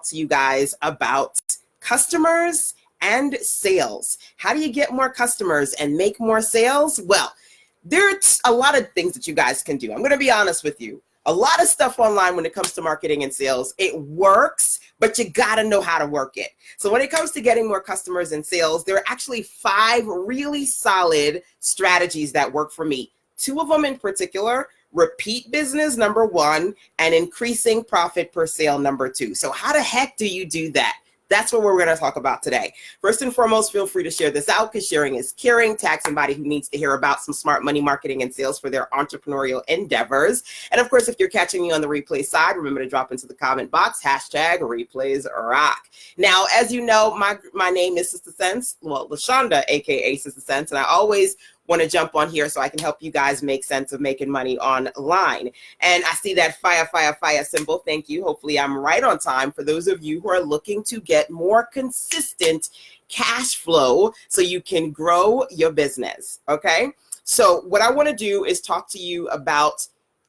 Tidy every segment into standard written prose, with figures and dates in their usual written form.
to you guys about customers and sales. How do you get more customers and make more sales? Well, there's a lot of things that you guys can do. I'm going to be honest with you. A lot of stuff online when it comes to marketing and sales, it works, but you got to know how to work it. So when it comes to getting more customers and sales, there are actually 5 really solid strategies that work for me. 2 of them in particular: repeat business, number 1, and increasing profit per sale, number 2. So how the heck do you do that? That's what we're going to talk about today. First and foremost, feel free to share this out because sharing is caring. Tag somebody who needs to hear about some smart money marketing and sales for their entrepreneurial endeavors. And of course, if you're catching me on the replay side, remember to drop into the comment box, #replaysrock. Now, as you know, my name is Sister Sense, well, LaShanda, aka Sister Sense, and I always want to jump on here so I can help you guys make sense of making money online. And I see that fire symbol. Thank you. Hopefully I'm right on time for those of you who are looking to get more consistent cash flow so you can grow your business. Okay. So what I want to do is talk to you about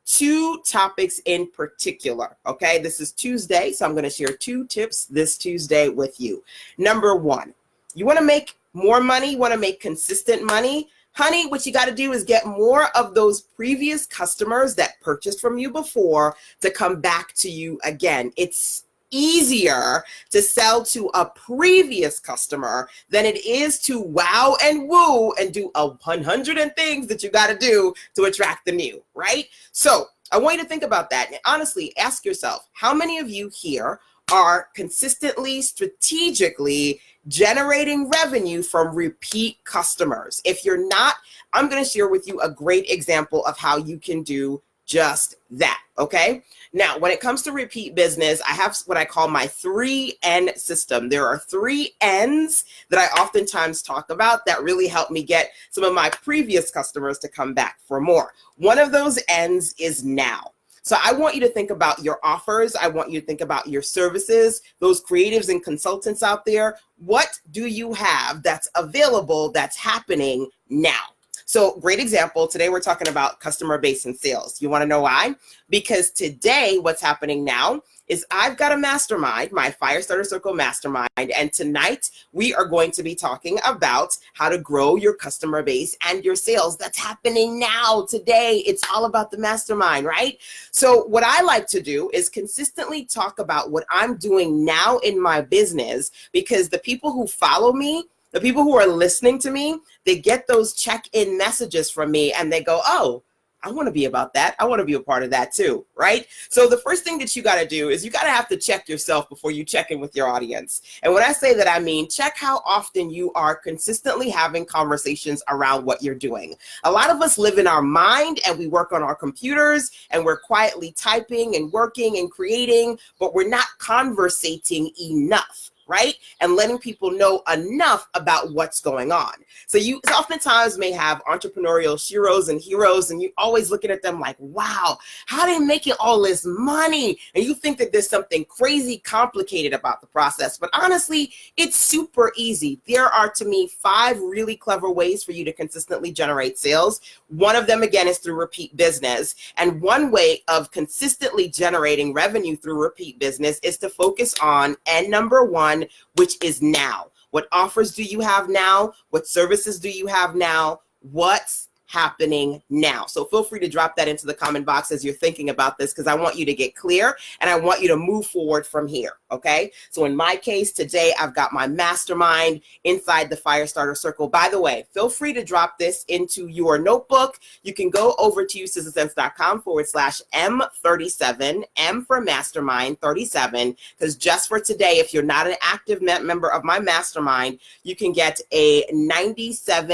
2 topics in particular. Okay. This is Tuesday, so I'm going to share 2 tips this Tuesday with you. Number 1, you want to make more money, you want to make consistent money. Honey, what you got to do is get more of those previous customers that purchased from you before to come back to you again. It's easier to sell to a previous customer than it is to wow and woo and do 100 things that you got to do to attract the new, right? So I want you to think about that. And honestly, ask yourself, how many of you here are consistently, strategically generating revenue from repeat customers? If you're not, I'm going to share with you a great example of how you can do just that. Okay. Now, when it comes to repeat business, I have what I call my 3N system. There are 3 N's that I oftentimes talk about that really help me get some of my previous customers to come back for more. One of those N's is now. So I want you to think about your offers. I want you to think about your services, those creatives and consultants out there. What do you have that's available, that's happening now? So great example. Today we're talking about customer base and sales. You want to know why? Because today what's happening now is I've got a mastermind, my Firestarter Circle mastermind, and tonight we are going to be talking about how to grow your customer base and your sales. That's happening now, today. It's all about the mastermind, right? So what I like to do is consistently talk about what I'm doing now in my business, because the people who follow me, the people who are listening to me, they get those check-in messages from me and they go, oh, I want to be about that. I want to be a part of that too, right? So the first thing that you got to do is you got to have to check yourself before you check in with your audience. And when I say that, I mean, check how often you are consistently having conversations around what you're doing. A lot of us live in our mind and we work on our computers and we're quietly typing and working and creating, but we're not conversating enough, right? And letting people know enough about what's going on. So you oftentimes may have entrepreneurial sheroes and heroes, and you're always looking at them like, wow, how are they making all this money? And you think that there's something crazy complicated about the process. But honestly, it's super easy. There are, to me, 5 really clever ways for you to consistently generate sales. One of them, again, is through repeat business. And one way of consistently generating revenue through repeat business is to focus on N number 1, which is now. What offers do you have now? What services do you have now? What's happening now? So feel free to drop that into the comment box as you're thinking about this, because I want you to get clear and I want you to move forward from here. Okay. So in my case today, I've got my mastermind inside the Firestarter Circle. By the way, feel free to drop this into your notebook. You can go over to sistersense.com/M37, M for mastermind 37, because just for today, if you're not an active member of my mastermind, you can get a 90-day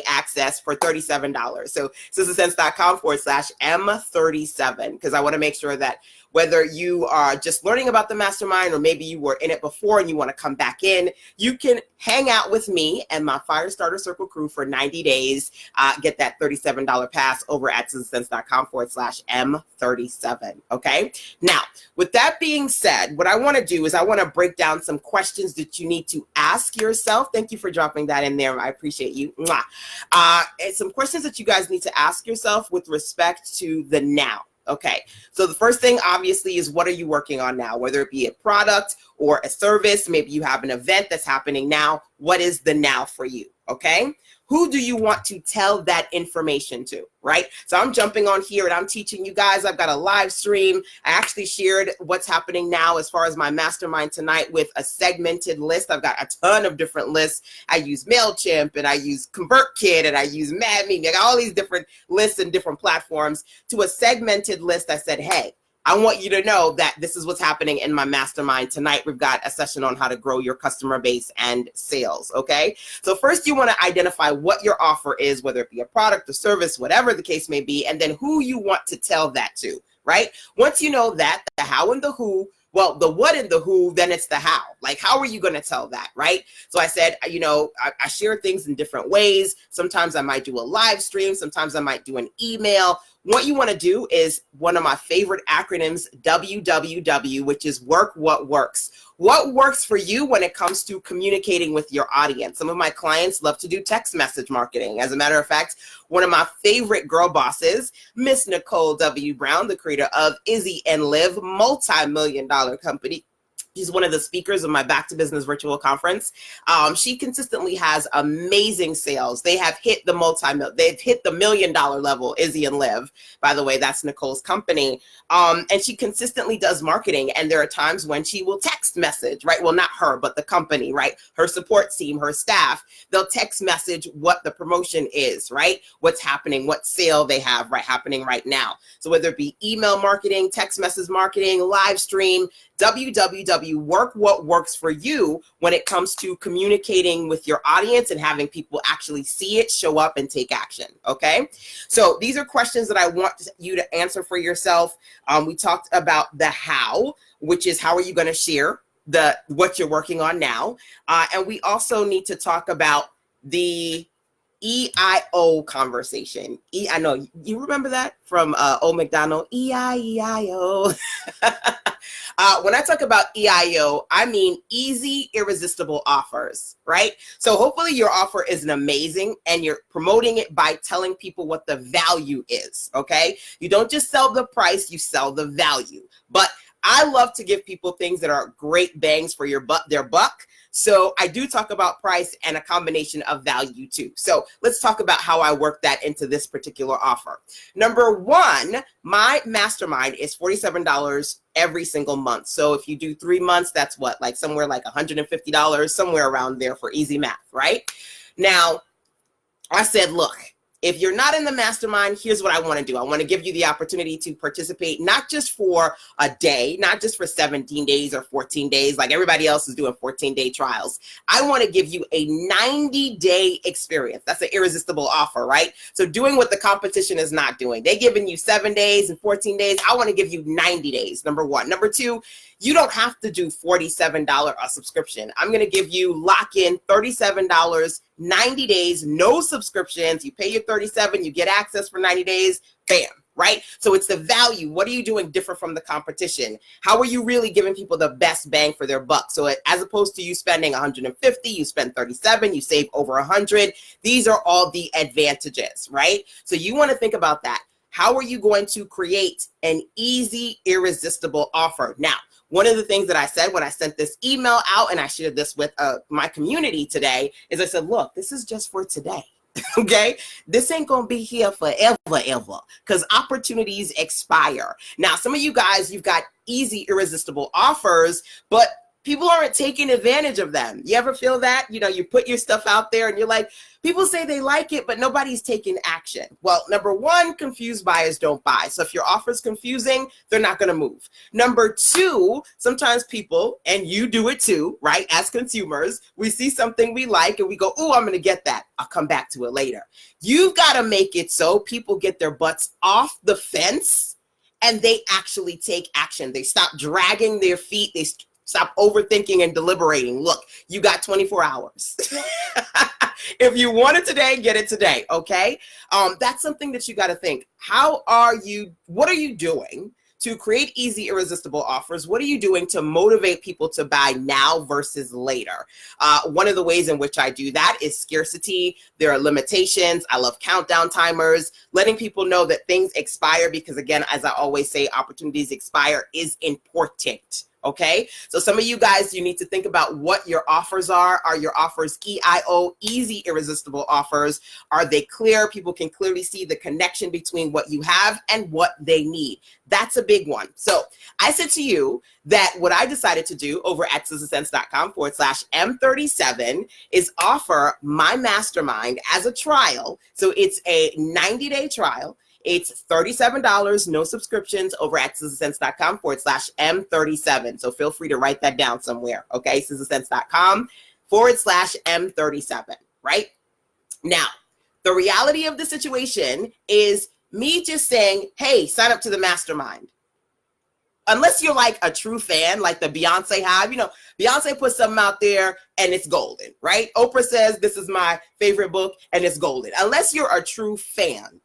access for $37. So sistersense.com/M37, because I want to make sure that whether you are just learning about the mastermind or maybe you were in it before and you want to come back in, you can hang out with me and my Firestarter Circle crew for 90 days. Get that $37 pass over at sistersense.com/M37. Okay. Now, with that being said, what I want to do is I want to break down some questions that you need to ask yourself. Thank you for dropping that in there. I appreciate you. And some questions that you guys need to ask yourself with respect to the now. Okay, so the first thing obviously is, what are you working on now? Whether it be a product or a service, maybe you have an event that's happening now. What is the now for you? Okay, who do you want to tell that information to, right? So I'm jumping on here and I'm teaching you guys. I've got a live stream. I actually shared what's happening now as far as my mastermind tonight with a segmented list. I've got a ton of different lists. I use MailChimp and I use ConvertKit and I use MadMeeting. I got all these different lists and different platforms to a segmented list. I said, hey, I want you to know that this is what's happening in my mastermind tonight. We've got a session on how to grow your customer base and sales, okay? So first you want to identify what your offer is, whether it be a product or service, whatever the case may be, and then who you want to tell that to, right? Once you know that, the how and the who, well, the what and the who, then it's the how. Like, how are you going to tell that, right? So I said, you know, I share things in different ways. Sometimes I might do a live stream. Sometimes I might do an email. What you want to do is one of my favorite acronyms, WWW, which is work what works. What works for you when it comes to communicating with your audience? Some of my clients love to do text message marketing. As a matter of fact, one of my favorite girl bosses, Miss Nicole W. Brown, the creator of Izzy and Live, multi-million-dollar company. She's one of the speakers of my Back to Business virtual conference. She consistently has amazing sales. They have hit the they've hit the $1 million level, Izzy and Live. By the way, that's Nicole's company. And she consistently does marketing. And there are times when she will text message, right? Well, not her, but the company, right? Her support team, her staff, they'll text message what the promotion is, right? What's happening, what sale they have happening right now. So whether it be email marketing, text message marketing, live stream, WWW, work what works for you when it comes to communicating with your audience and having people actually see it, show up, and take action, okay? So these are questions that I want you to answer for yourself. We talked about the how, which is how are you going to share what you're working on now. And we also need to talk about the EIO conversation. I know you remember that from Old McDonald, E-I-E-I-O. When I talk about EIO, I mean easy, irresistible offers, right? So hopefully your offer is amazing and you're promoting it by telling people what the value is, okay? You don't just sell the price, you sell the value. But I love to give people things that are great bangs for their buck. So I do talk about price and a combination of value too. So let's talk about how I work that into this particular offer. Number one, my mastermind is $47 every single month. So if you do 3 months, that's what, like somewhere like $150, somewhere around there for easy math, right? Now, I said, look, if you're not in the mastermind, here's what I want to do. I want to give you the opportunity to participate, not just for a day, not just for 17 days or 14 days, like everybody else is doing 14-day trials. I want to give you a 90-day experience. That's an irresistible offer, right? So doing what the competition is not doing. They're giving you 7 days and 14 days. I want to give you 90 days, number one. Number two, you don't have to do $47 a subscription. I'm going to give you lock-in $37, 90 days, no subscriptions. You pay your $37, you get access for 90 days, bam, right? So it's the value. What are you doing different from the competition? How are you really giving people the best bang for their buck? So as opposed to you spending 150, you spend 37, you save over 100. These are all the advantages, right? So you want to think about that. How are you going to create an easy, irresistible offer? Now, one of the things that I said when I sent this email out and I shared this with my community today is I said, look, this is just for today. Okay, this ain't gonna be here forever, ever, because opportunities expire. Now, some of you guys, you've got easy, irresistible offers, but people aren't taking advantage of them. You ever feel that? You know, you put your stuff out there and you're like, people say they like it, but nobody's taking action. Well, number one, confused buyers don't buy. So if your offer is confusing, they're not going to move. Number two, sometimes people, and you do it too, right? As consumers, we see something we like and we go, oh, I'm going to get that. I'll come back to it later. You've got to make it so people get their butts off the fence and they actually take action. They stop dragging their feet. They stop overthinking and deliberating. Look, you got 24 hours. If you want it today, get it today, okay? That's something that you got to think. What are you doing to create easy, irresistible offers, what are you doing to motivate people to buy now versus later? One of the ways in which I do that is scarcity. There are limitations. I love countdown timers, letting people know that things expire because, again, as I always say, opportunities expire is important. Okay, so some of you guys, you need to think about what your offers are. Are your offers EIO, easy, irresistible offers? Are they clear? People can clearly see the connection between what you have and what they need. That's a big one. So I said to you that what I decided to do over at sizzlesense.com/M37 is offer my mastermind as a trial. So it's a 90-day trial. It's $37, no subscriptions, over at sizzlesense.com/M37. So feel free to write that down somewhere, okay? sizzlesense.com/M37, right? Now, the reality of the situation is me just saying, hey, sign up to the mastermind. Unless you're like a true fan, like the Beyonce have, you know, Beyonce puts something out there and it's golden, right? Oprah says, this is my favorite book and it's golden. Unless you're a true fan,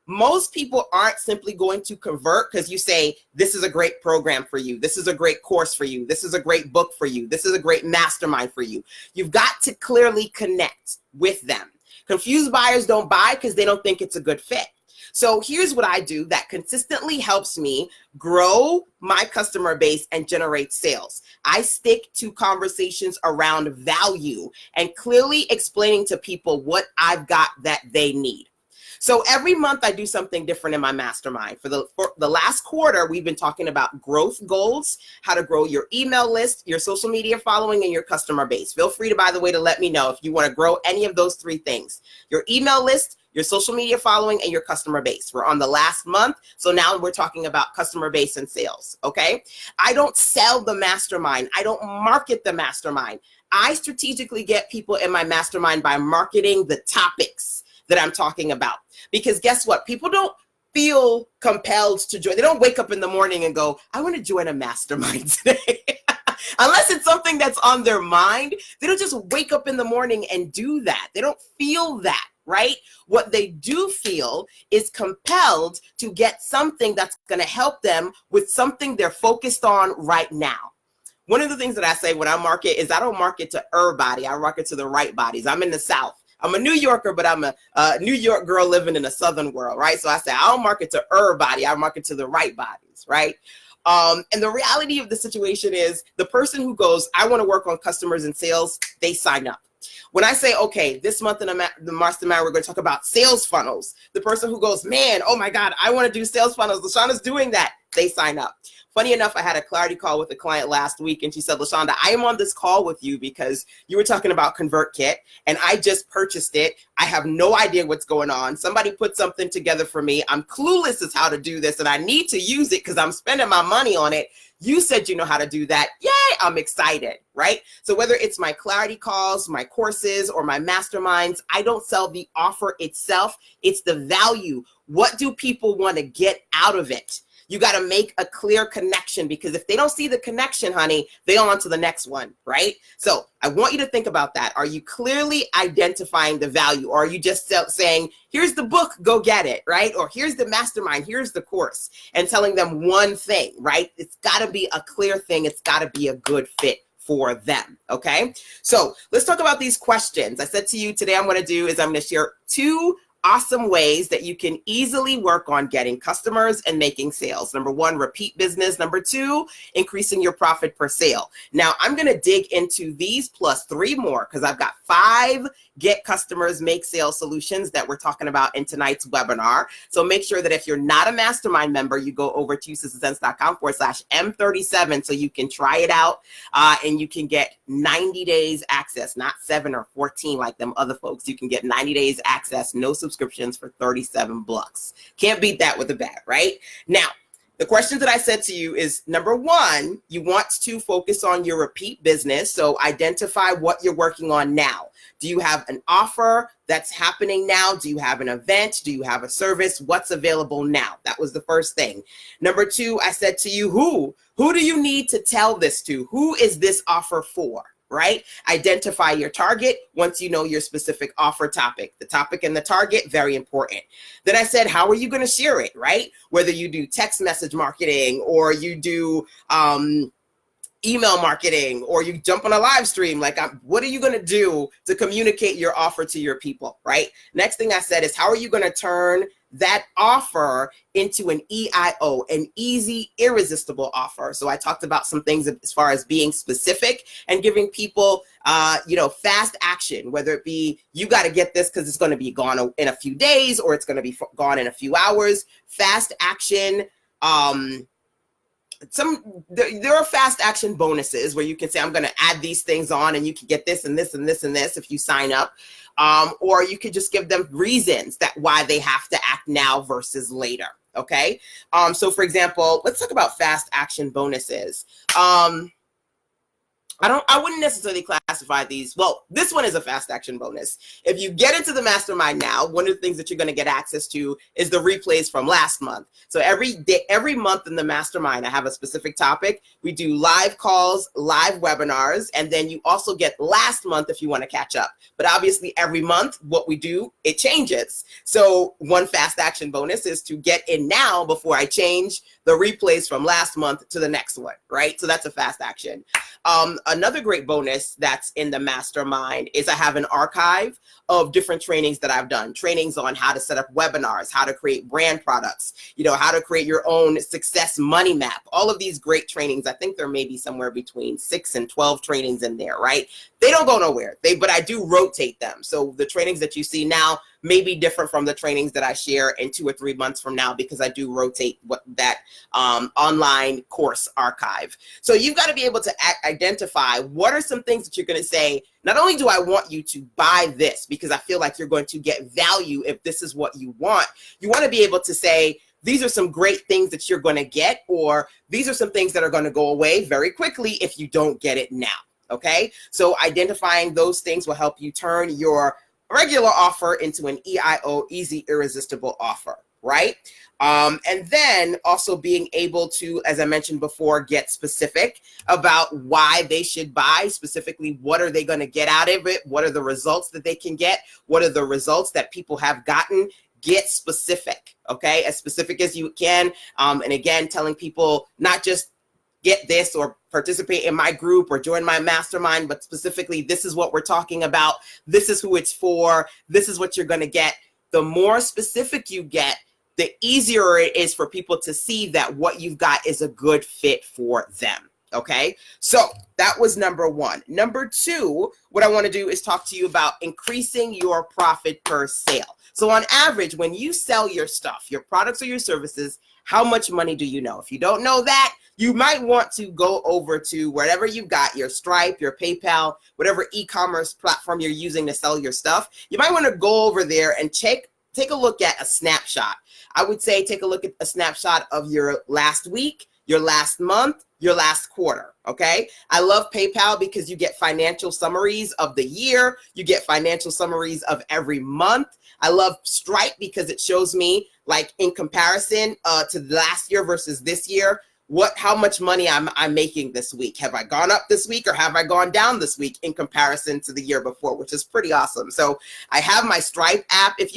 most people aren't simply going to convert because you say, this is a great program for you. This is a great course for you. This is a great book for you. This is a great mastermind for you. You've got to clearly connect with them. Confused buyers don't buy because they don't think it's a good fit. So here's what I do that consistently helps me grow my customer base and generate sales. I stick to conversations around value and clearly explaining to people what I've got that they need. So every month I do something different in my mastermind. For the last quarter, we've been talking about growth goals, how to grow your email list, your social media following, and your customer base. Feel free to, by the way, to let me know if you want to grow any of those three things: your email list, your social media following, and your customer base. We're on the last month, so now we're talking about customer base and sales, okay? I don't sell the mastermind. I don't market the mastermind. I strategically get people in my mastermind by marketing the topics that I'm talking about. Because guess what? People don't feel compelled to join. They don't wake up in the morning and go, I want to join a mastermind today. Unless it's something that's on their mind, they don't just wake up in the morning and do that. They don't feel that, right? What they do feel is compelled to get something that's going to help them with something they're focused on right now. One of the things that I say when I market is I don't market to everybody. I market to the right bodies. I'm in the South. I'm a New Yorker, but I'm a New York girl living in a Southern world, right? So I say, I don't market to everybody. I market to the right bodies, right? And the reality of the situation is the person who goes, I want to work on customers and sales, they sign up. When I say, okay, this month in the mastermind, we're going to talk about sales funnels. The person who goes, man, oh my God, I want to do sales funnels. LaShanda's doing that. They sign up. Funny enough, I had a clarity call with a client last week, and she said, LaShanda, I am on this call with you because you were talking about ConvertKit, and I just purchased it. I have no idea what's going on. Somebody put something together for me. I'm clueless as how to do this, and I need to use it because I'm spending my money on it. You said you know how to do that. Yay, I'm excited, right? So whether it's my clarity calls, my courses, or my masterminds, I don't sell the offer itself. It's the value. What do people want to get out of it? You got to make a clear connection, because if they don't see the connection, honey, they on to the next one, right? So I want you to think about that. Are you clearly identifying the value, or are you just saying, here's the book, go get it, right? Or here's the mastermind, here's the course, and telling them one thing, right? It's got to be a clear thing. It's got to be a good fit for them, okay? So let's talk about these questions. I said to you today, I'm going to share 2 awesome ways that you can easily work on getting customers and making sales. Number 1, repeat business. Number 2, increasing your profit per sale. Now, I'm going to dig into these plus 3 more because I've got 5 get customers, make sales solutions that we're talking about in tonight's webinar. So make sure that if you're not a mastermind member, you go over to sizzlesense.com/M37 so you can try it out and you can get 90 days access, not 7 or 14 like them other folks. You can get 90 days access, no subscriptions for $37. Can't beat that with a bat, right? Now, the question that I said to you is, number 1, you want to focus on your repeat business. So identify what you're working on now. Do you have an offer that's happening now? Do you have an event? Do you have a service? What's available now? That was the first thing. Number 2, I said to you, who do you need to tell this to? Who is this offer for? right? Identify your target once you know your specific offer topic. The topic and the target, very important. Then I said, how are you going to share it, right? Whether you do text message marketing or you do email marketing or you jump on a live stream, like what are you going to do to communicate your offer to your people, right? Next thing I said is, how are you going to turn that offer into an EIO, an easy, irresistible offer? So I talked about some things as far as being specific and giving people, fast action, whether it be, you got to get this because it's going to be gone in a few days or it's going to be gone in a few hours. Fast action. There are fast action bonuses where you can say, I'm going to add these things on and you can get this and this and this and this if you sign up. Or you could just give them reasons that why they have to act now versus later. Okay. So for example, let's talk about fast action bonuses. I wouldn't necessarily classify these. Well, this one is a fast action bonus. If you get into the mastermind now, one of the things that you're going to get access to is the replays from last month. So every month in the mastermind, I have a specific topic. We do live calls, live webinars, and then you also get last month if you want to catch up. But obviously every month, what we do, it changes. So one fast action bonus is to get in now before I change the replays from last month to the next one, right? So that's a fast action. Another great bonus that's in the mastermind is I have an archive of different trainings that I've done. Trainings on how to set up webinars, how to create brand products, how to create your own success money map. All of these great trainings. I think there may be somewhere between 6 and 12 trainings in there, right? They don't go nowhere. But I do rotate them. So the trainings that you see now may be different from the trainings that I share in 2 or 3 months from now, because I do rotate that online course archive. So you've got to be able to identify what are some things that you're going to say, not only do I want you to buy this because I feel like you're going to get value if this is what you want to be able to say, these are some great things that you're going to get, or these are some things that are going to go away very quickly if you don't get it now. Okay, so identifying those things will help you turn your regular offer into an EIO, easy, irresistible offer, right? And then also being able to, as I mentioned before, get specific about why they should buy, specifically what are they going to get out of it, what are the results that they can get, what are the results that people have gotten. Get specific, okay? As specific as you can. And again, telling people not just get this or participate in my group or join my mastermind, but specifically, this is what we're talking about. This is who it's for. This is what you're going to get. The more specific you get, the easier it is for people to see that what you've got is a good fit for them. Okay, so that was number one. Number two, what I want to do is talk to you about increasing your profit per sale. So on average, when you sell your stuff, your products or your services, how much money do you know? If you don't know that, you might want to go over to wherever you got your Stripe, your PayPal, whatever e-commerce platform you're using to sell your stuff. You might want to go over there and take a look at a snapshot. I would say take a look at a snapshot of your last week, your last month, your last quarter, okay? I love PayPal because you get financial summaries of the year. You get financial summaries of every month. I love Stripe because it shows me, like, in comparison to last year versus this year, how much money I'm making this week. Have I gone up this week or have I gone down this week in comparison to the year before, which is pretty awesome. So I have my Stripe app. If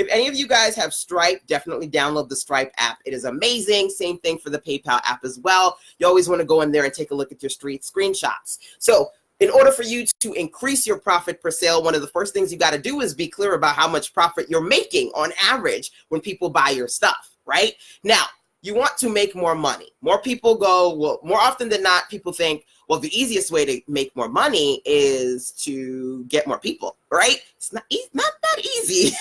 any of you guys have Stripe, definitely download the Stripe app. It is amazing. Same thing for the PayPal app as well. You always want to go in there and take a look at your screenshots. So in order for you to increase your profit per sale, one of the first things you got to do is be clear about how much profit you're making on average when people buy your stuff, right? Now, you want to make more money. More people more often than not, people think, well, the easiest way to make more money is to get more people, right? It's not that easy.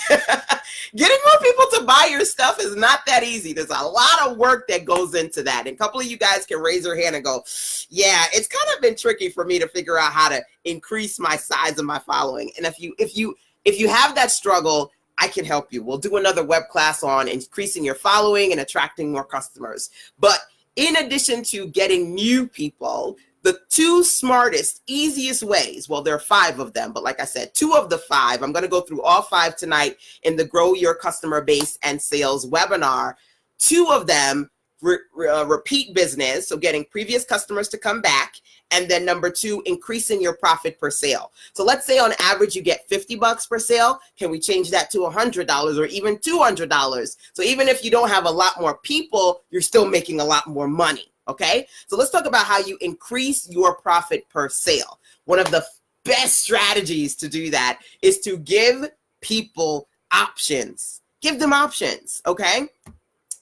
Getting more people to buy your stuff is not that easy. There's a lot of work that goes into that. And a couple of you guys can raise your hand and go, yeah, it's kind of been tricky for me to figure out how to increase my size of my following. And if you have that struggle, I can help you. We'll do another web class on increasing your following and attracting more customers. But in addition to getting new people, the two smartest, easiest ways, well, there are 5 of them, but like I said, 2 of the 5, I'm going to go through all 5 tonight in the Grow Your Customer Base and Sales webinar. 2 of them repeat business, so getting previous customers to come back. And then number 2, increasing your profit per sale. So let's say on average you get $50 per sale. Can we change that to $100 or even $200? So even if you don't have a lot more people, you're still making a lot more money. Okay, so let's talk about how you increase your profit per sale. One of the best strategies to do that is to give people options. Give them options, okay?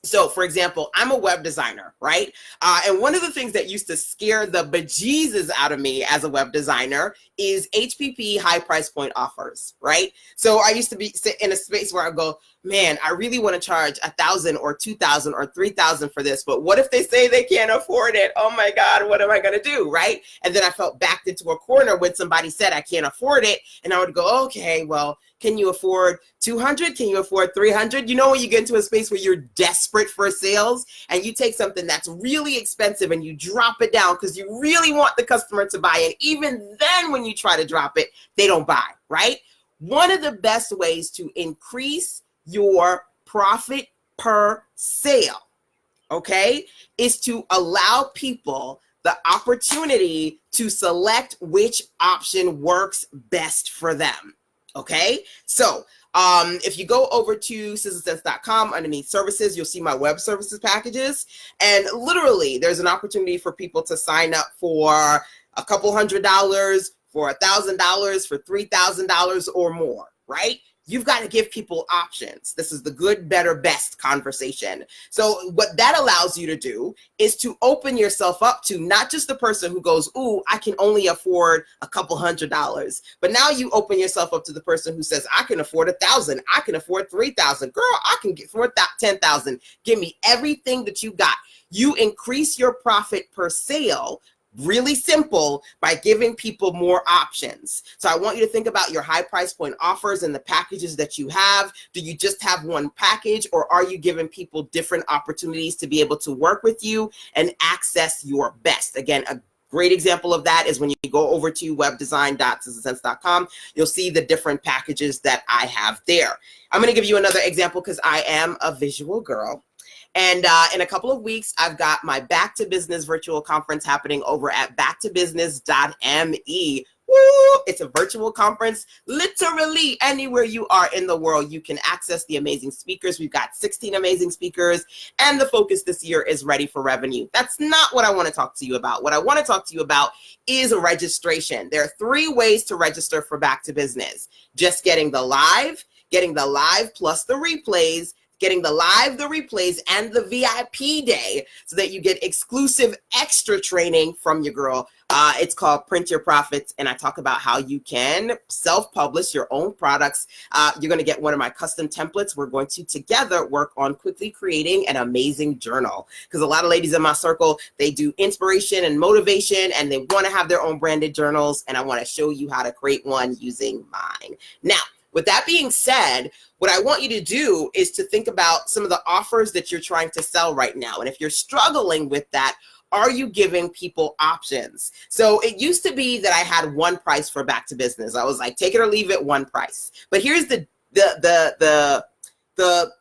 So, for example, I'm a web designer, right? And one of the things that used to scare the bejesus out of me as a web designer is HPP, high price point offers, right? So I used to be sit in a space where I go, man, I really want to charge $1,000 or $2,000 or $3,000 for this, but what if they say they can't afford it? Oh my God, what am I going to do, right? And then I felt backed into a corner when somebody said I can't afford it, and I would go, okay, well, can you afford 200? Can you afford 300? You know, when you get into a space where you're desperate for sales and you take something that's really expensive and you drop it down because you really want the customer to buy it. Even then, when you try to drop it, they don't buy, right? One of the best ways to increase your profit per sale, okay, is to allow people the opportunity to select which option works best for them. Okay, so if you go over to sizzlesense.com underneath services, you'll see my web services packages. And literally, there's an opportunity for people to sign up for a couple $100, for $1,000, for $3,000 or more, right? You've got to give people options. This is the good, better, best conversation. So what that allows you to do is to open yourself up to not just the person who goes, ooh, I can only afford a couple $100, but now you open yourself up to the person who says, I can afford 1,000, I can afford 3,000, girl, I can get for 10,000. Give me everything that you got. You increase your profit per sale. Really simple, by giving people more options. So I want you to think about your high price point offers and the packages that you have. Do you just have one package, or are you giving people different opportunities to be able to work with you and access your best? Again, a great example of that is when you go over to webdesign.sizzlesense.com, you'll see the different packages that I have there. I'm going to give you another example because I am a visual girl. And in a couple of weeks, I've got my Back to Business virtual conference happening over at backtobusiness.me. Woo! It's a virtual conference. Literally anywhere you are in the world, you can access the amazing speakers. We've got 16 amazing speakers, and the focus this year is ready for revenue. That's not what I want to talk to you about. What I want to talk to you about is a registration. There are 3 ways to register for Back to Business. Just getting the live plus the replays, getting the live, the replays, and the VIP day so that you get exclusive extra training from your girl. It's called Print Your Profits, and I talk about how you can self-publish your own products. You're going to get one of my custom templates. We're going to together work on quickly creating an amazing journal, because a lot of ladies in my circle, they do inspiration and motivation, and they want to have their own branded journals, and I want to show you how to create one using mine. Now, with that being said, what I want you to do is to think about some of the offers that you're trying to sell right now. And if you're struggling with that, are you giving people options? So it used to be that I had one price for Back to Business. I was like, take it or leave it, one price. But here's the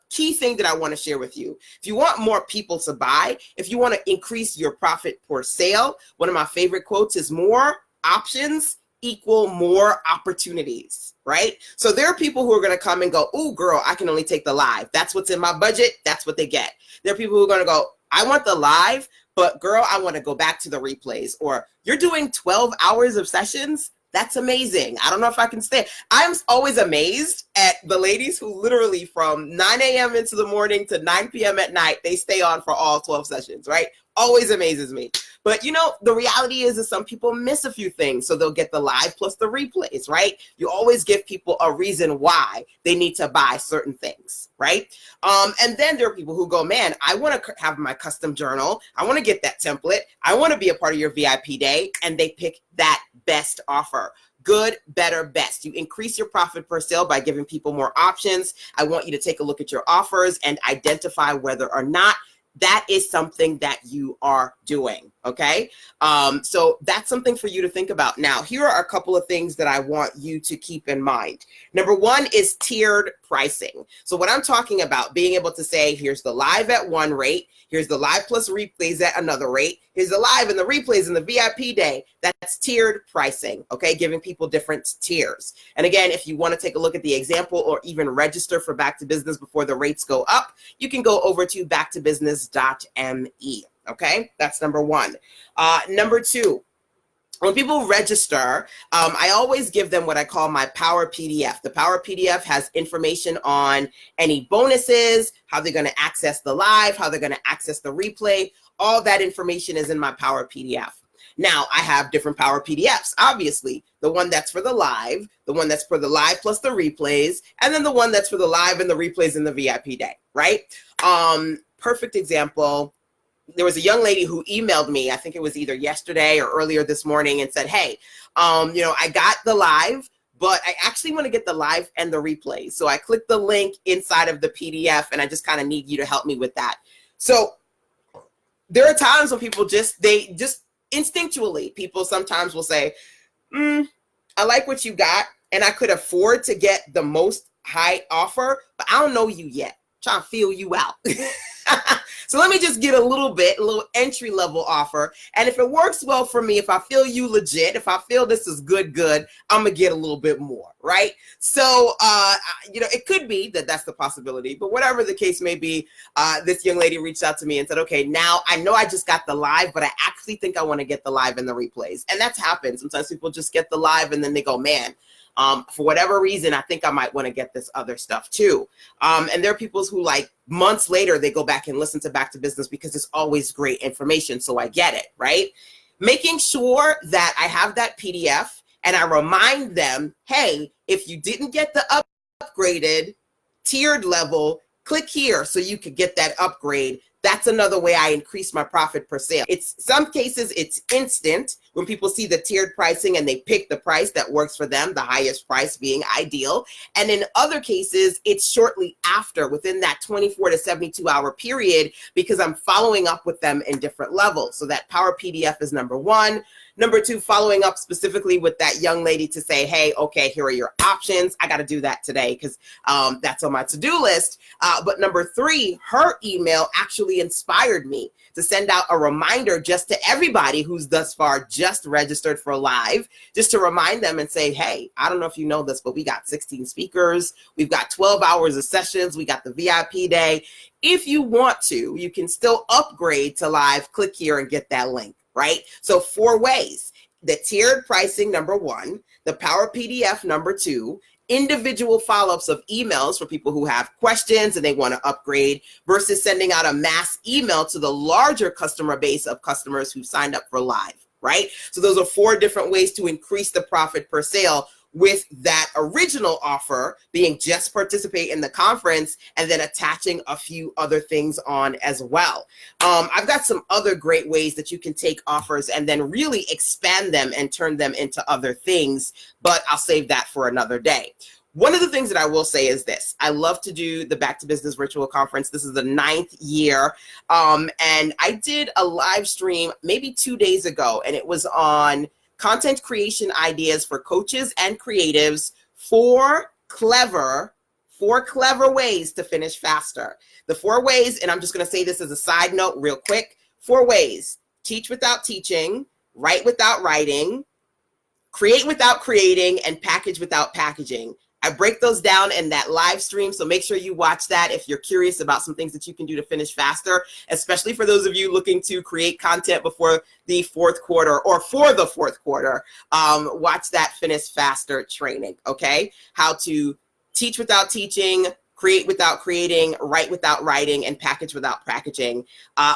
key thing that I want to share with you. If you want more people to buy, if you want to increase your profit per sale, one of my favorite quotes is more options equal more opportunities, right? So there are people who are going to come and go, oh, girl, I can only take the live. That's what's in my budget. That's what they get. There are people who are going to go, I want the live, but girl, I want to go back to the replays. Or you're doing 12 hours of sessions? That's amazing. I don't know if I can stay. I'm always amazed at the ladies who literally from 9 a.m. into the morning to 9 p.m. at night, they stay on for all 12 sessions, right? Always amazes me. But you know, the reality is that some people miss a few things, so they'll get the live plus the replays, right? You always give people a reason why they need to buy certain things, right? And then there are people who go, man, I want to have my custom journal. I want to get that template. I want to be a part of your VIP day, and they pick that best offer. Good, better, best. You increase your profit per sale by giving people more options. I want you to take a look at your offers and identify whether or not that is something that you are doing, okay? So that's something for you to think about. Now, here are a couple of things that I want you to keep in mind. Number one is tiered pricing. So what I'm talking about, being able to say, here's the live at one rate, here's the live plus replays at another rate, here's the live and the replays and the VIP day. That's tiered pricing, okay? Giving people different tiers. And again, if you want to take a look at the example or even register for Back to Business before the rates go up, you can go over to backtobusiness.me, okay? That's number one. Number two, when people register, I always give them what I call my Power PDF. The Power PDF has information on any bonuses, how they're going to access the live, how they're going to access the replay. All that information is in my Power PDF. Now, I have different Power PDFs, obviously. The one that's for the live, the one that's for the live plus the replays, and then the one that's for the live and the replays in the VIP day, right? Perfect example. There was a young lady who emailed me, I think it was either yesterday or earlier this morning, and said, hey, I got the live, but I actually want to get the live and the replay. So I clicked the link inside of the PDF, and I just kind of need you to help me with that. So there are times when people they instinctually, people sometimes will say, I like what you got, and I could afford to get the most high offer, but I don't know you yet. I'm trying to feel you out. So let me just get a little entry level offer. And if it works well for me, if I feel you legit, if I feel this is good, I'm going to get a little bit more, right? So, it could be that that's the possibility, but whatever the case may be, this young lady reached out to me and said, okay, now I know I just got the live, but I actually think I want to get the live and the replays. And that's happened. Sometimes people just get the live and then they go, man, for whatever reason, I think I might want to get this other stuff too. And there are people who months later, they go back and listen to Back to Business because it's always great information. So I get it, right? Making sure that I have that PDF and I remind them, hey, if you didn't get the upgraded tiered level, click here so you could get that upgrade. That's another way I increase my profit per sale. Some cases it's instant when people see the tiered pricing and they pick the price that works for them, the highest price being ideal. And in other cases, it's shortly after, within that 24 to 72 hour period, because I'm following up with them in different levels. So that Power PDF is number one. Number two, following up specifically with that young lady to say, hey, okay, here are your options. I got to do that today because that's on my to-do list. But number three, her email actually inspired me to send out a reminder just to everybody who's thus far just registered for live, just to remind them and say, hey, I don't know if you know this, but we got 16 speakers. We've got 12 hours of sessions. We got the VIP day. If you want to, you can still upgrade to live. Click here and get that link. Right? So 4 ways: the tiered pricing, number one, the Power PDF, number two, individual follow-ups of emails for people who have questions and they want to upgrade versus sending out a mass email to the larger customer base of customers who signed up for live, right? So those are 4 different ways to increase the profit per sale, with that original offer being just participate in the conference and then attaching a few other things on as well. I've got some other great ways that you can take offers and then really expand them and turn them into other things, but I'll save that for another day. One of the things that I will say is this: I love to do the Back to Business virtual conference. This is the 9th year. And I did a live stream maybe 2 days ago, and it was on content creation ideas for coaches and creatives, 4 clever ways to finish faster. The 4 ways, and I'm just going to say this as a side note real quick, 4 ways: teach without teaching, write without writing, create without creating, and package without packaging. I break those down in that live stream, so make sure you watch that if you're curious about some things that you can do to finish faster, especially for those of you looking to create content before the 4th quarter or for the 4th quarter. Watch that Finish Faster training, okay? How to teach without teaching, create without creating, write without writing, and package without packaging.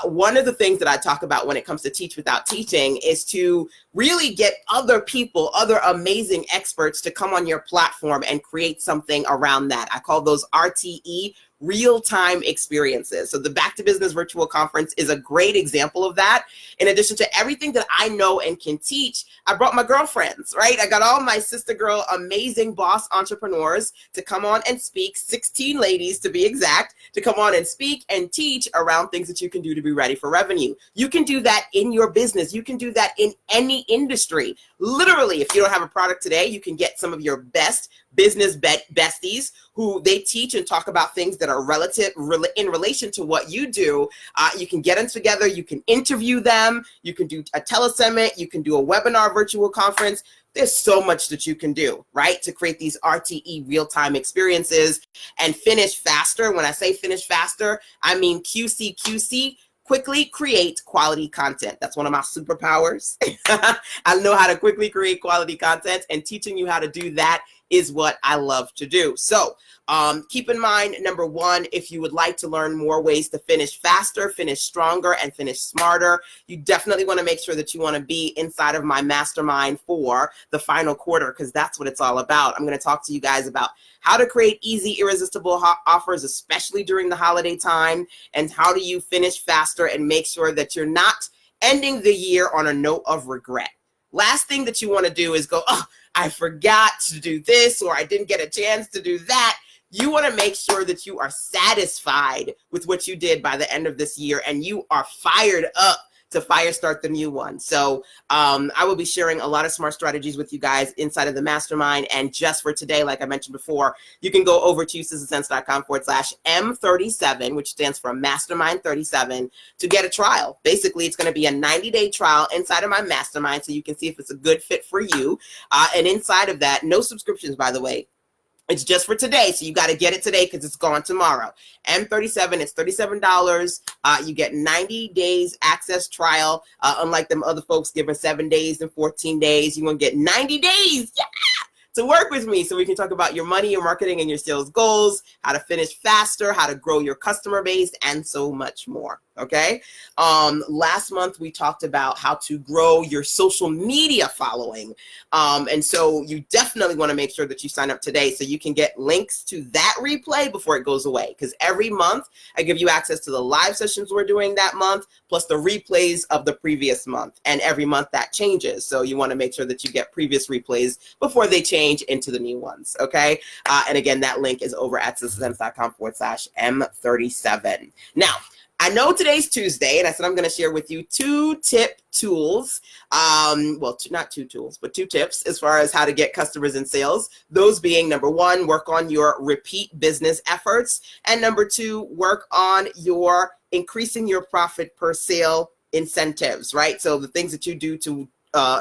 One of the things that I talk about when it comes to teach without teaching is to really get other people, other amazing experts to come on your platform and create something around that. I call those RTE, real-time experiences. So the Back to Business virtual conference is a great example of that. In addition to everything that I know and can teach, I brought my girlfriends, right? I got all my sister girl, amazing boss entrepreneurs to come on and speak, 16 ladies to be exact, to come on and speak and teach around things that you can do to be ready for revenue. You can do that in your business. You can do that in any industry. Literally, if you don't have a product today, you can get some of your best business besties who they teach and talk about things that are in relation to what you do. You can get them together. You can interview them. You can do a telesummit. You can do a webinar virtual conference. There's so much that you can do, right, to create these RTE real-time experiences and finish faster. When I say finish faster, I mean QC, quickly create quality content. That's one of my superpowers. I know how to quickly create quality content, and teaching you how to do that is what I love to do. So keep in mind, number one, if you would like to learn more ways to finish faster, finish stronger, and finish smarter, you definitely want to make sure that you want to be inside of my mastermind for the final quarter, because that's what it's all about. I'm going to talk to you guys about how to create easy, irresistible offers, especially during the holiday time, and how do you finish faster and make sure that you're not ending the year on a note of regret. Last thing that you want to do is go, oh, I forgot to do this, or I didn't get a chance to do that. You want to make sure that you are satisfied with what you did by the end of this year, and you are fired up to fire start the new one. So I will be sharing a lot of smart strategies with you guys inside of the mastermind. And just for today, like I mentioned before, you can go over to sistasense.com/M37, which stands for Mastermind 37, to get a trial. Basically, it's going to be a 90-day trial inside of my mastermind, so you can see if it's a good fit for you. And inside of that, no subscriptions, by the way. It's just for today, so you got to get it today because it's gone tomorrow. M37, it's $37. You get 90 days access trial. Unlike them other folks giving 7 days and 14 days, you want to get 90 days. Yeah! To work with me so we can talk about your money, your marketing, and your sales goals, how to finish faster, how to grow your customer base, and so much more. Okay. Last month we talked about how to grow your social media following. And so you definitely want to make sure that you sign up today so you can get links to that replay before it goes away. Because every month I give you access to the live sessions we're doing that month, plus the replays of the previous month. And every month that changes. So you want to make sure that you get previous replays before they change into the new ones. Okay. And again, that link is over at sistasense.com/M37. Now, I know today's Tuesday, and I said I'm going to share with you two tools. Not two tools, but two tips as far as how to get customers and sales. Those being, number one, work on your repeat business efforts. And number two, work on your increasing your profit per sale incentives, right? So the things that you do to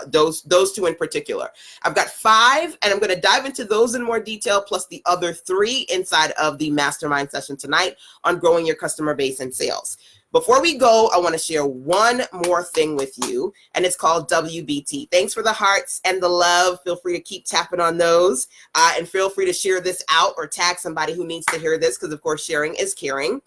those two in particular. I've got 5, and I'm going to dive into those in more detail, plus the other 3 inside of the mastermind session tonight on growing your customer base and sales. Before we go, I want to share one more thing with you, and it's called WBT. Thanks for the hearts and the love. Feel free to keep tapping on those, and feel free to share this out or tag somebody who needs to hear this, because of course sharing is caring.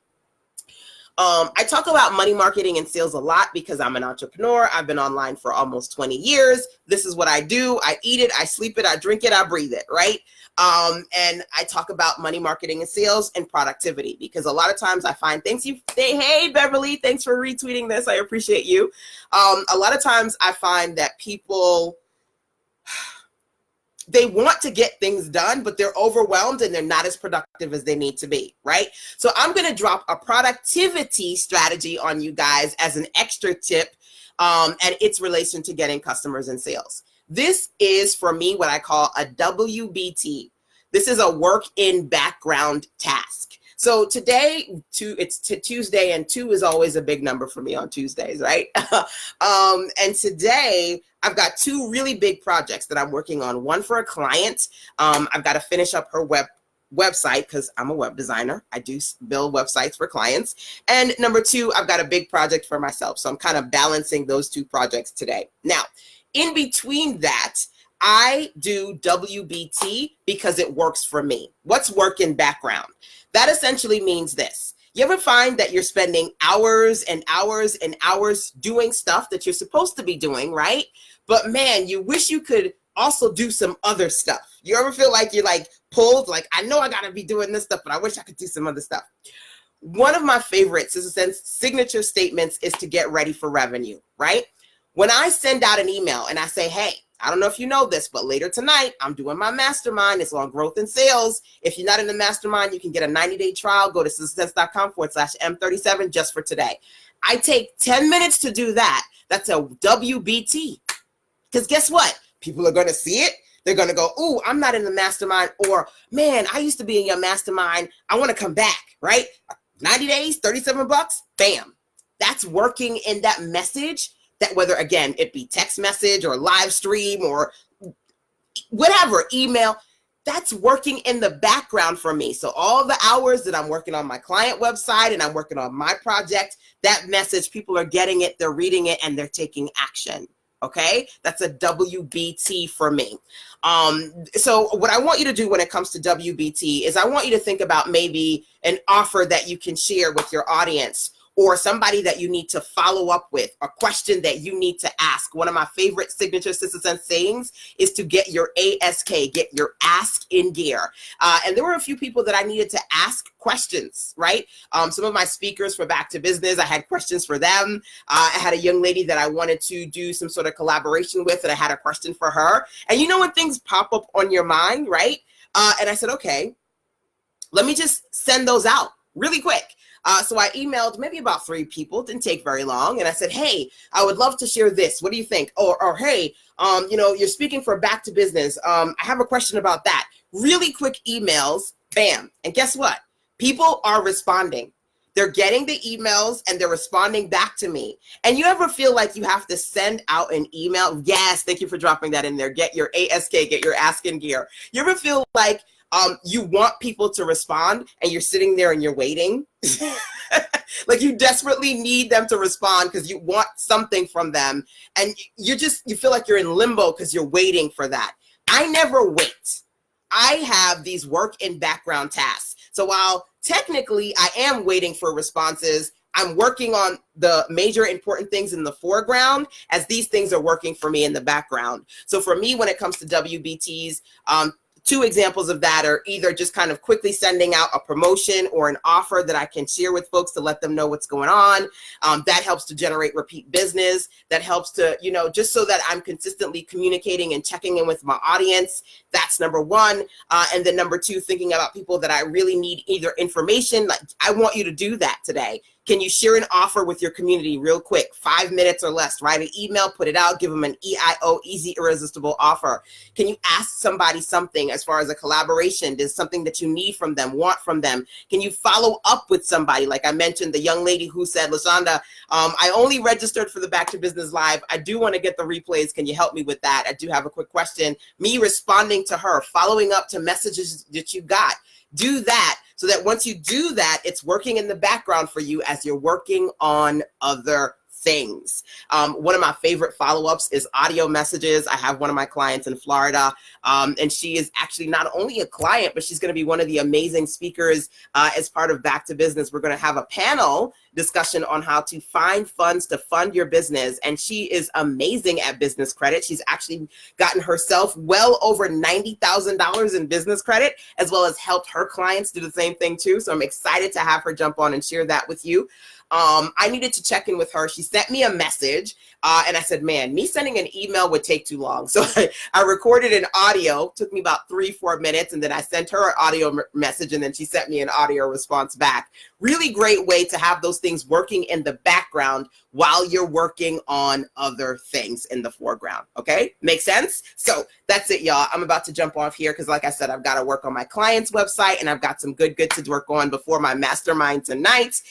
I talk about money marketing and sales a lot because I'm an entrepreneur. I've been online for almost 20 years. This is what I do. I eat it, I sleep it, I drink it, I breathe it, right? And I talk about money marketing and sales and productivity because a lot of times I find hey, Beverly, thanks for retweeting this. I appreciate you. A lot of times I find that people, they want to get things done, but they're overwhelmed and they're not as productive as they need to be, right? So I'm going to drop a productivity strategy on you guys as an extra tip, and its relation to getting customers and sales. This is, for me, what I call a WBT. This is a work in background task. So today, it's Tuesday, and 2 is always a big number for me on Tuesdays, right? And today, I've got 2 really big projects that I'm working on. One for a client. I've got to finish up her website because I'm a web designer. I do build websites for clients. And number 2, I've got a big project for myself. So I'm kind of balancing those 2 projects today. Now, in between that, I do WBT because it works for me. What's work in background? That essentially means this. You ever find that you're spending hours and hours and hours doing stuff that you're supposed to be doing, right? But man, you wish you could also do some other stuff. You ever feel like you're like pulled, like, I know I gotta be doing this stuff, but I wish I could do some other stuff. One of my favorites, in a sense, signature statements is to get ready for revenue, right? When I send out an email and I say, hey, I don't know if you know this, but later tonight, I'm doing my mastermind. It's on growth and sales. If you're not in the mastermind, you can get a 90-day trial. Go to sistasense.com/M37 just for today. I take 10 minutes to do that. That's a WBT. Because guess what? People are going to see it. They're going to go, ooh, I'm not in the mastermind, or man, I used to be in your mastermind. I want to come back, right? 90 days, $37, bam. That's working in that message, that whether, again, it be text message or live stream or whatever, email, that's working in the background for me. So all the hours that I'm working on my client website and I'm working on my project, that message, people are getting it, they're reading it, and they're taking action. Okay, that's a WBT for me. So what I want you to do when it comes to WBT is I want you to think about maybe an offer that you can share with your audience, or somebody that you need to follow up with, a question that you need to ask. One of my favorite signature Sister Sense sayings is to get your ASK, get your ask in gear. And there were a few people that I needed to ask questions, right? Some of my speakers for Back to Business, I had questions for them. I had a young lady that I wanted to do some sort of collaboration with, and I had a question for her. And you know when things pop up on your mind, right? And I said, okay, let me just send those out really quick. So I emailed maybe about 3 people, didn't take very long. And I said, hey, I would love to share this. What do you think? Or hey, you know, you're speaking for Back to Business. I have a question about that. Really quick emails, bam. And guess what? People are responding. They're getting the emails and they're responding back to me. And you ever feel like you have to send out an email? Yes, thank you for dropping that in there. Get your ASK, get your ask in gear. You ever feel like you want people to respond and you're sitting there and you're waiting? Like you desperately need them to respond because you want something from them, and you feel like you're in limbo because you're waiting for that. I never wait. I have these work in background tasks. So while technically I am waiting for responses, I'm working on the major important things in the foreground as these things are working for me in the background. So for me, when it comes to WBTs, 2 examples of that are either just kind of quickly sending out a promotion or an offer that I can share with folks to let them know what's going on. That helps to generate repeat business. That helps to, you know, just so that I'm consistently communicating and checking in with my audience. That's number 1. And then number 2, thinking about people that I really need either information, like I want you to do that today. Can you share an offer with your community real quick, 5 minutes or less? Write an email, put it out, give them an EIO, easy, irresistible offer. Can you ask somebody something as far as a collaboration? There's something that you need from them, want from them. Can you follow up with somebody? Like I mentioned, the young lady who said, LaShanda, I only registered for the Back to Business Live. I do want to get the replays. Can you help me with that? I do have a quick question. Me responding to her, following up to messages that you got. Do that so that once you do that, it's working in the background for you as you're working on other things. One of my favorite follow-ups is audio messages. I have one of my clients in Florida, and she is actually not only a client, but she's going to be one of the amazing speakers as part of Back to Business. We're going to have a panel discussion on how to find funds to fund your business. And she is amazing at business credit. She's actually gotten herself well over $90,000 in business credit, as well as helped her clients do the same thing too. So I'm excited to have her jump on and share that with you. I needed to check in with her. She sent me a message and I said, man, me sending an email would take too long. So I recorded an audio, took me about 3-4 minutes, and then I sent her an audio message, and then she sent me an audio response back. Really great way to have those things working in the background while you're working on other things in the foreground. Okay, make sense? So that's it, y'all. I'm about to jump off here because, like I said, I've got to work on my client's website, and I've got some good to work on before my mastermind tonight.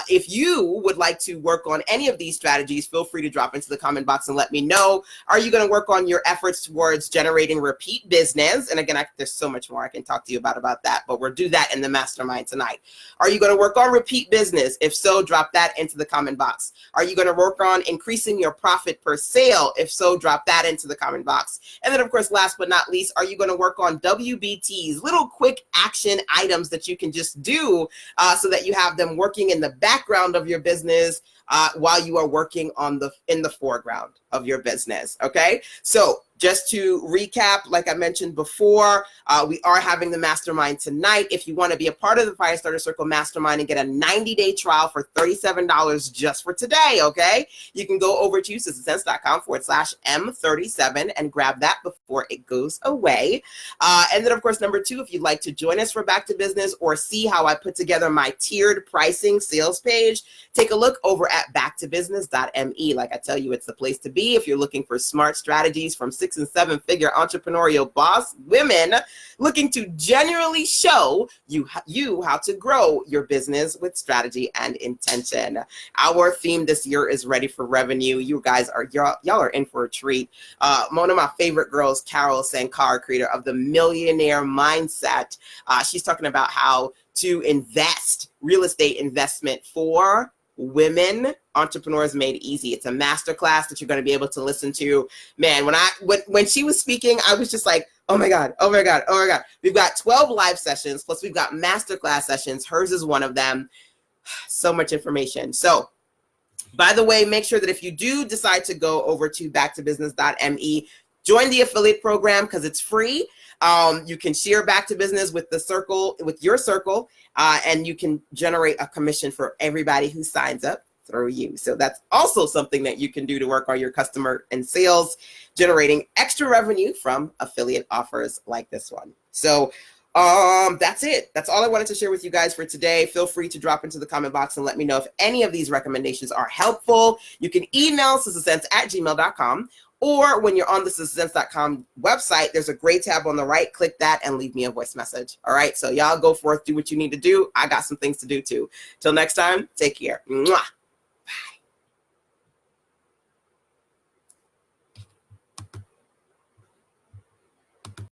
If you would like to work on any of these strategies, feel free to drop into the comment box and let me know. Are you going to work on your efforts towards generating repeat business? And again, there's so much more I can talk to you about that, but we'll do that in the mastermind tonight. Are you going to work on repeat business? If so, drop that into the comment box. Are you going to work on increasing your profit per sale? If so, drop that into the comment box. And then, of course, last but not least, are you going to work on WBTs, little quick action items that you can just do so that you have them working in the background of your business while you are working on in the foreground of your business? Okay, so just to recap, like I mentioned before, we are having the mastermind tonight. If you want to be a part of the Firestarter Circle mastermind and get a 90-day trial for $37 just for today, okay, you can go over to sistersense.com/M37 and grab that before it goes away. And then, of course, number 2, if you'd like to join us for Back to Business or see how I put together my tiered pricing sales page, take a look over at backtobusiness.me. Like I tell you, it's the place to be if you're looking for smart strategies from 6 6 and 7 figure entrepreneurial boss women looking to genuinely show you how to grow your business with strategy and intention. Our theme this year is ready for revenue. You guys are, y'all are in for a treat. One of my favorite girls, Carol Sankar, creator of the Millionaire Mindset, she's talking about how to invest, real estate investment for women entrepreneurs made easy. It's a masterclass that you're going to be able to listen to. Man, when she was speaking, I was just like, oh my God. We've got 12 live sessions, plus we've got masterclass sessions. Hers is one of them. So much information. So, by the way, make sure that if you do decide to go over to backtobusiness.me, join the affiliate program because it's free. You can share Back to Business with your circle, and you can generate a commission for everybody who signs up through you. So that's also something that you can do to work on your customer and sales, generating extra revenue from affiliate offers like this one. So that's it. That's all I wanted to share with you guys for today. Feel free to drop into the comment box and let me know if any of these recommendations are helpful. You can email sistasense@gmail.com, or when you're on the sistasense.com website, there's a gray tab on the right. Click that and leave me a voice message. All right, so y'all go forth, do what you need to do. I got some things to do too. Till next time, take care. Mwah.